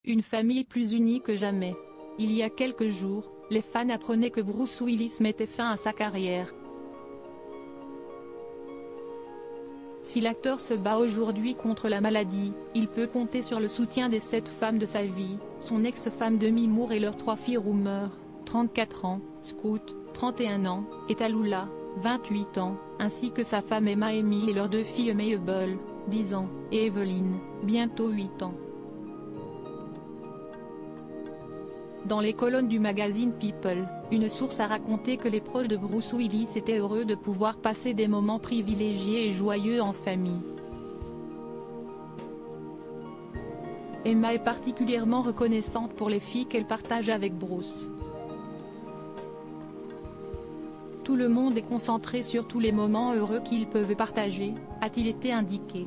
Une famille plus unie que jamais. Il y a quelques jours, les fans apprenaient que Bruce Willis mettait fin à sa carrière. Si l'acteur se bat aujourd'hui contre la maladie, il peut compter sur le soutien des 7 femmes de sa vie, son ex-femme Demi Moore et leurs 3 filles Rumer, 34 ans, Scoot, 31 ans, et Tallulah, 28 ans, ainsi que sa femme Emma Amy et leurs 2 filles Mabel, 10 ans, et Evelyn, bientôt 8 ans. Dans les colonnes du magazine People, une source a raconté que les proches de Bruce Willis étaient heureux de pouvoir passer des moments privilégiés et joyeux en famille. Emma est particulièrement reconnaissante pour les filles qu'elle partage avec Bruce. Tout le monde est concentré sur tous les moments heureux qu'ils peuvent partager, a-t-il été indiqué.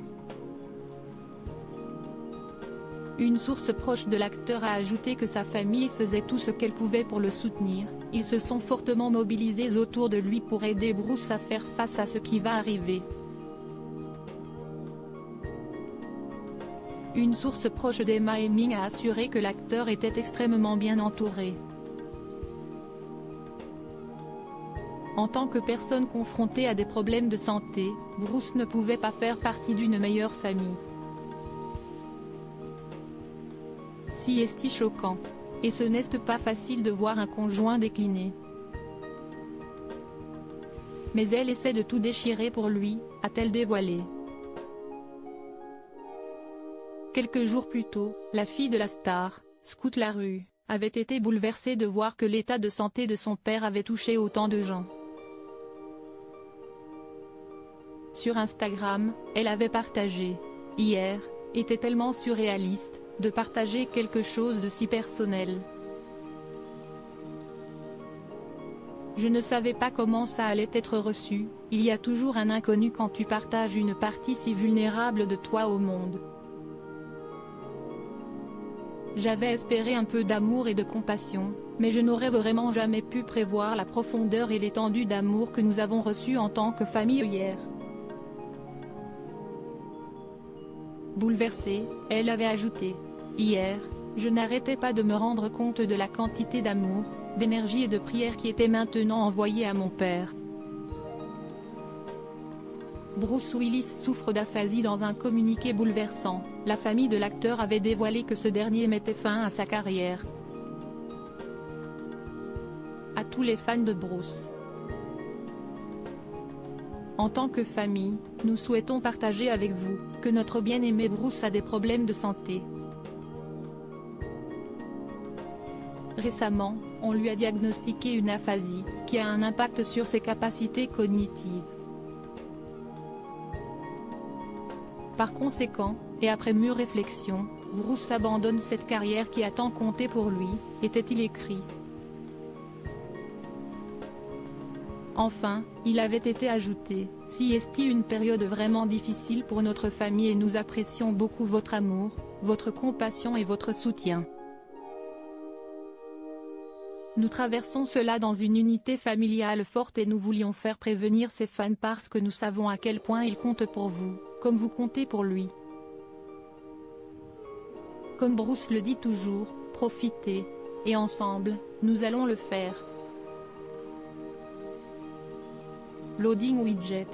Une source proche de l'acteur a ajouté que sa famille faisait tout ce qu'elle pouvait pour le soutenir, ils se sont fortement mobilisés autour de lui pour aider Bruce à faire face à ce qui va arriver. Une source proche d'Emma Heming a assuré que l'acteur était extrêmement bien entouré. En tant que personne confrontée à des problèmes de santé, Bruce ne pouvait pas faire partie d'une meilleure famille. Si est-il choquant. Et ce n'est pas facile de voir un conjoint décliner. Mais elle essaie de tout déchirer pour lui, a-t-elle dévoilé. Quelques jours plus tôt, la fille de la star, Scoot Larue, avait été bouleversée de voir que l'état de santé de son père avait touché autant de gens. Sur Instagram, elle avait partagé « Hier, était tellement surréaliste, de partager quelque chose de si personnel. Je ne savais pas comment ça allait être reçu, il y a toujours un inconnu quand tu partages une partie si vulnérable de toi au monde. J'avais espéré un peu d'amour et de compassion, mais je n'aurais vraiment jamais pu prévoir la profondeur et l'étendue d'amour que nous avons reçu en tant que famille hier. » Bouleversée, elle avait ajouté « Hier, je n'arrêtais pas de me rendre compte de la quantité d'amour, d'énergie et de prière qui était maintenant envoyée à mon père. » Bruce Willis souffre d'aphasie. Dans un communiqué bouleversant, la famille de l'acteur avait dévoilé que ce dernier mettait fin à sa carrière. À tous les fans de Bruce. En tant que famille, nous souhaitons partager avec vous que notre bien-aimé Bruce a des problèmes de santé. Récemment, on lui a diagnostiqué une aphasie, qui a un impact sur ses capacités cognitives. Par conséquent, et après mûre réflexion, Bruce abandonne cette carrière qui a tant compté pour lui, était-il écrit. Enfin, il avait été ajouté, « Si est une période vraiment difficile pour notre famille et nous apprécions beaucoup votre amour, votre compassion et votre soutien. Nous traversons cela dans une unité familiale forte et nous voulions faire prévenir ces fans parce que nous savons à quel point ils comptent pour vous, comme vous comptez pour lui. Comme Bruce le dit toujours, profitez, et ensemble, nous allons le faire. » Loading widget.